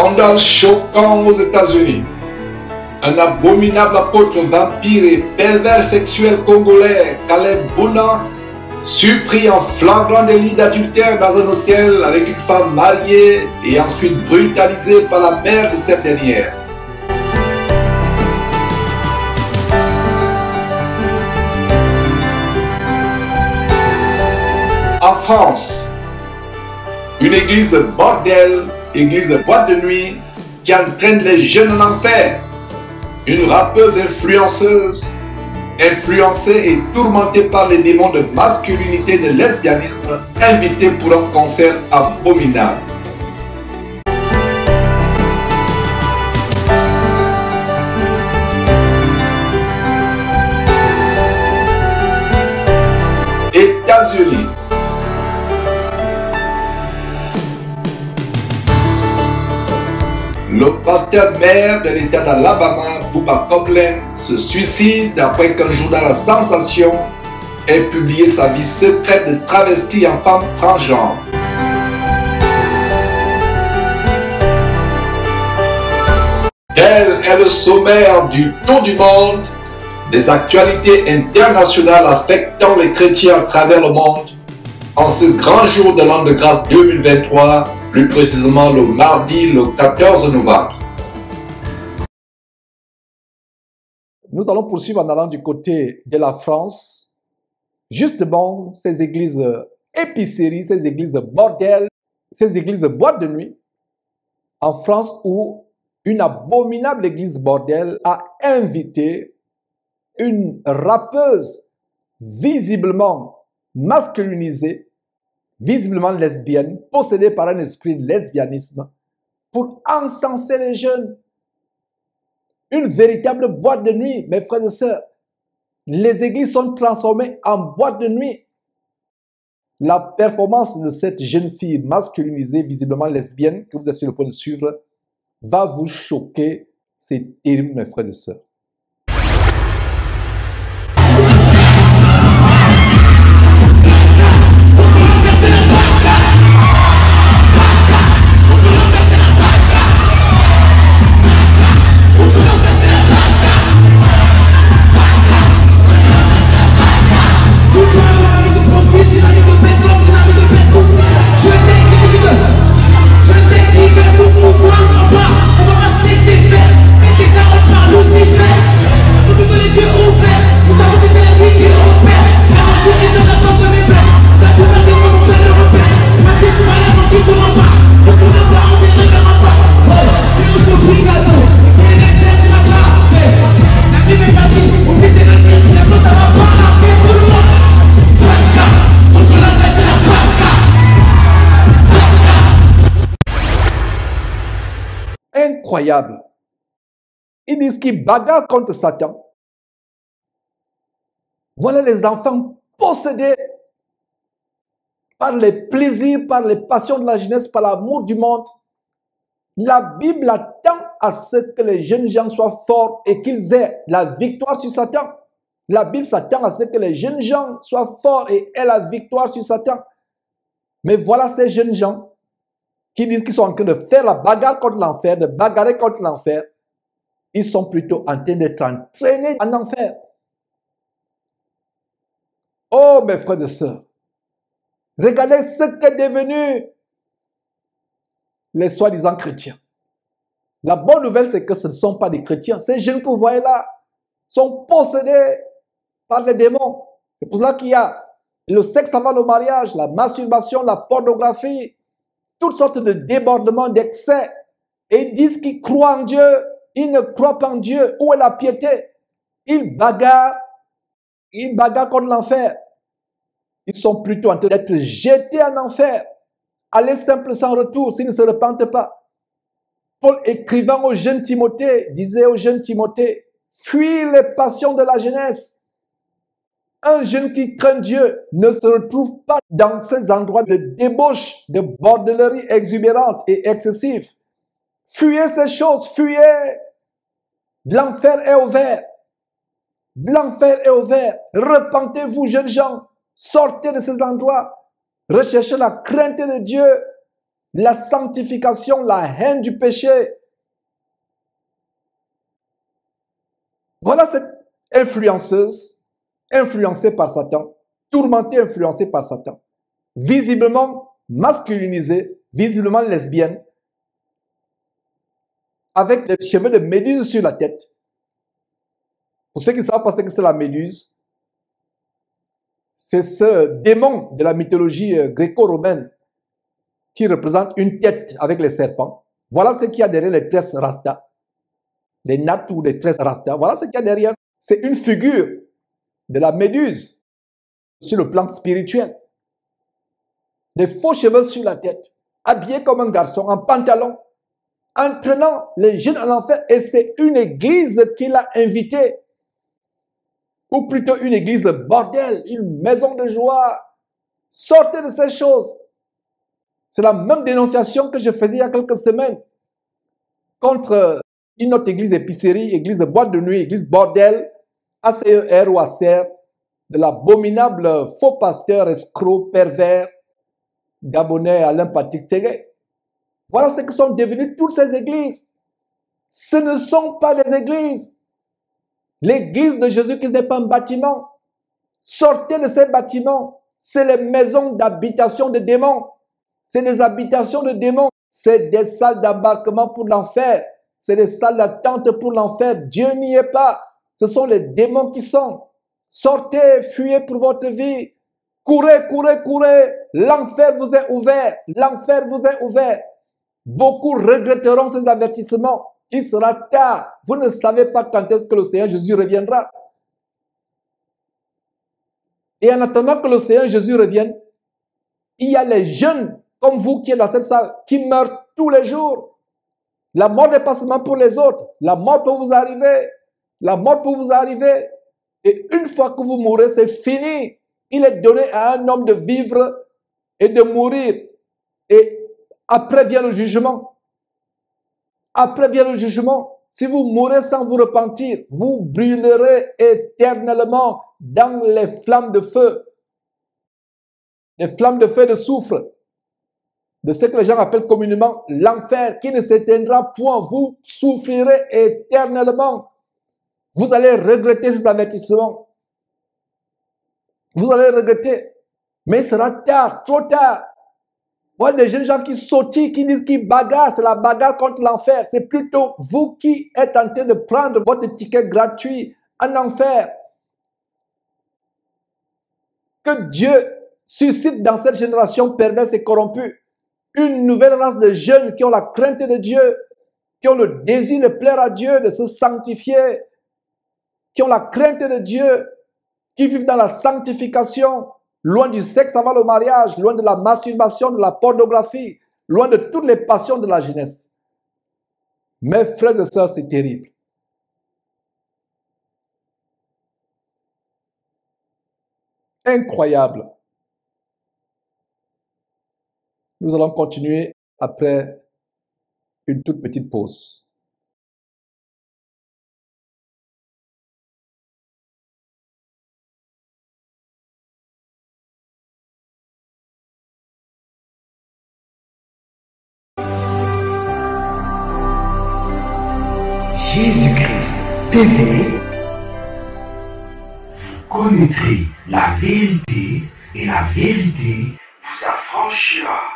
Scandale choquant aux États-Unis. Un abominable apôtre vampire et pervers sexuel congolais, Caleb Bouna, surpris en flagrant délit d'adultère dans un hôtel avec une femme mariée et ensuite brutalisé par la mère de cette dernière. En France, une église de bordel, église de boîte de nuit qui entraîne les jeunes en enfer. Une rappeuse influenceuse, influencée et tourmentée par les démons de masculinité et de lesbianisme, invitée pour un concert abominable. États-Unis. Le pasteur maire de l'État d'Alabama, Bubba Copeland, se suicide après qu'un journal à sensation ait publié sa vie secrète de travesti en femme transgenre. Tel est le sommaire du tour du monde des actualités internationales affectant les chrétiens à travers le monde en ce grand jour de l'an de grâce 2023, plus précisément le mardi le 14 novembre. Nous allons poursuivre en allant du côté de la France. Justement, ces églises épiceries, ces églises de bordel, ces églises de boîte de nuit. En France, où une abominable église bordel a invité une rappeuse visiblement masculinisée, visiblement lesbienne, possédée par un esprit de lesbianisme, pour encenser les jeunes. Une véritable boîte de nuit, mes frères et sœurs. Les églises sont transformées en boîte de nuit. La performance de cette jeune fille masculinisée, visiblement lesbienne, que vous êtes sur le point de suivre, va vous choquer. C'est terrible, mes frères et sœurs. Incroyable. Ils disent qu'ils bagarrent contre Satan. Voilà les enfants possédés par les plaisirs, par les passions de la jeunesse, par l'amour du monde. La Bible attend à ce que les jeunes gens soient forts et qu'ils aient la victoire sur Satan. La Bible s'attend à ce que les jeunes gens soient forts et aient la victoire sur Satan. Mais voilà ces jeunes gens qui disent qu'ils sont en train de faire la bagarre contre l'enfer, de bagarrer contre l'enfer. Ils sont plutôt en train d'être entraînés en enfer. Oh, mes frères et sœurs, regardez ce qu'est devenu les soi-disant chrétiens. La bonne nouvelle, c'est que ce ne sont pas des chrétiens. Ces jeunes que vous voyez là sont possédés par les démons. C'est pour cela qu'il y a le sexe avant le mariage, la masturbation, la pornographie, toutes sortes de débordements, d'excès. Et ils disent qu'ils croient en Dieu. Ils ne croient pas en Dieu. Où est la piété? Ils bagarrent contre l'enfer. Ils sont plutôt en train d'être jetés en enfer. Aller simple sans retour s'ils ne se repentent pas. Paul, écrivant au jeune Timothée, disait au jeune Timothée, fuis les passions de la jeunesse. Un jeune qui craint Dieu ne se retrouve pas dans ces endroits de débauche, de bordellerie exubérante et excessive. Fuyez ces choses, fuyez. L'enfer est ouvert. L'enfer est ouvert. Repentez-vous, jeunes gens. Sortez de ces endroits. Recherchez la crainte de Dieu. la sanctification, la haine du péché. Voilà cette influenceuse, influencée par Satan, tourmentée, influencée par Satan, visiblement masculinisée, visiblement lesbienne, avec des cheveux de méduse sur la tête. Pour ceux qui ne savent pas ce que c'est la méduse, c'est ce démon de la mythologie gréco-romaine qui représente une tête avec les serpents. Voilà ce qu'il y a derrière les tresses rasta, les nattes ou les tresses rasta. Voilà ce qu'il y a derrière. C'est une figure de la méduse sur le plan spirituel. Des faux cheveux sur la tête, habillé comme un garçon, en pantalon, entraînant les jeunes en enfer. Et c'est une église qui l'a invité. Ou plutôt une église bordel, une maison de joie. Sortez de ces choses. C'est la même dénonciation que je faisais il y a quelques semaines contre une autre église épicerie, église de boîte de nuit, église bordel, ACER ou ACER, de l'abominable faux pasteur, escroc, pervers, gabonais Alain Patrick Tségué. Voilà ce que sont devenues toutes ces églises. Ce ne sont pas des églises. L'église de Jésus-Christ n'est pas un bâtiment. Sortez de ces bâtiments. C'est les maisons d'habitation de démons. C'est des habitations de démons. C'est des salles d'embarquement pour l'enfer. C'est des salles d'attente pour l'enfer. Dieu n'y est pas. Ce sont les démons qui sont. Sortez, fuyez pour votre vie. Courez, courez, courez. L'enfer vous est ouvert. L'enfer vous est ouvert. Beaucoup regretteront ces avertissements. Il sera tard. Vous ne savez pas quand est-ce que le Seigneur Jésus reviendra. Et en attendant que le Seigneur Jésus revienne, il y a les jeunes comme vous qui êtes dans cette salle qui meurent tous les jours. La mort n'est pas seulement pour les autres. La mort peut vous arriver. La mort peut vous arriver. Et une fois que vous mourrez, c'est fini. Il est donné à un homme de vivre et de mourir. Et après vient le jugement. Après vient le jugement. Si vous mourrez sans vous repentir, vous brûlerez éternellement dans les flammes de feu. Les flammes de feu et de soufre. De ce que les gens appellent communément l'enfer, qui ne s'éteindra point. Vous souffrirez éternellement. Vous allez regretter ces avertissements. Vous allez regretter. Mais il sera tard, trop tard. Voilà des jeunes gens qui sautillent, qui disent qu'ils bagarrent. C'est la bagarre contre l'enfer. C'est plutôt vous qui êtes en train de prendre votre ticket gratuit en enfer. Que Dieu suscite dans cette génération perverse et corrompue une nouvelle race de jeunes qui ont la crainte de Dieu, qui ont le désir de plaire à Dieu, de se sanctifier, qui ont la crainte de Dieu, qui vivent dans la sanctification, loin du sexe avant le mariage, loin de la masturbation, de la pornographie, loin de toutes les passions de la jeunesse. Mes frères et sœurs, c'est terrible. Incroyable. Nous allons continuer après une toute petite pause. Jésus-Christ TV, vous connaîtrez la vérité et la vérité vous affranchira.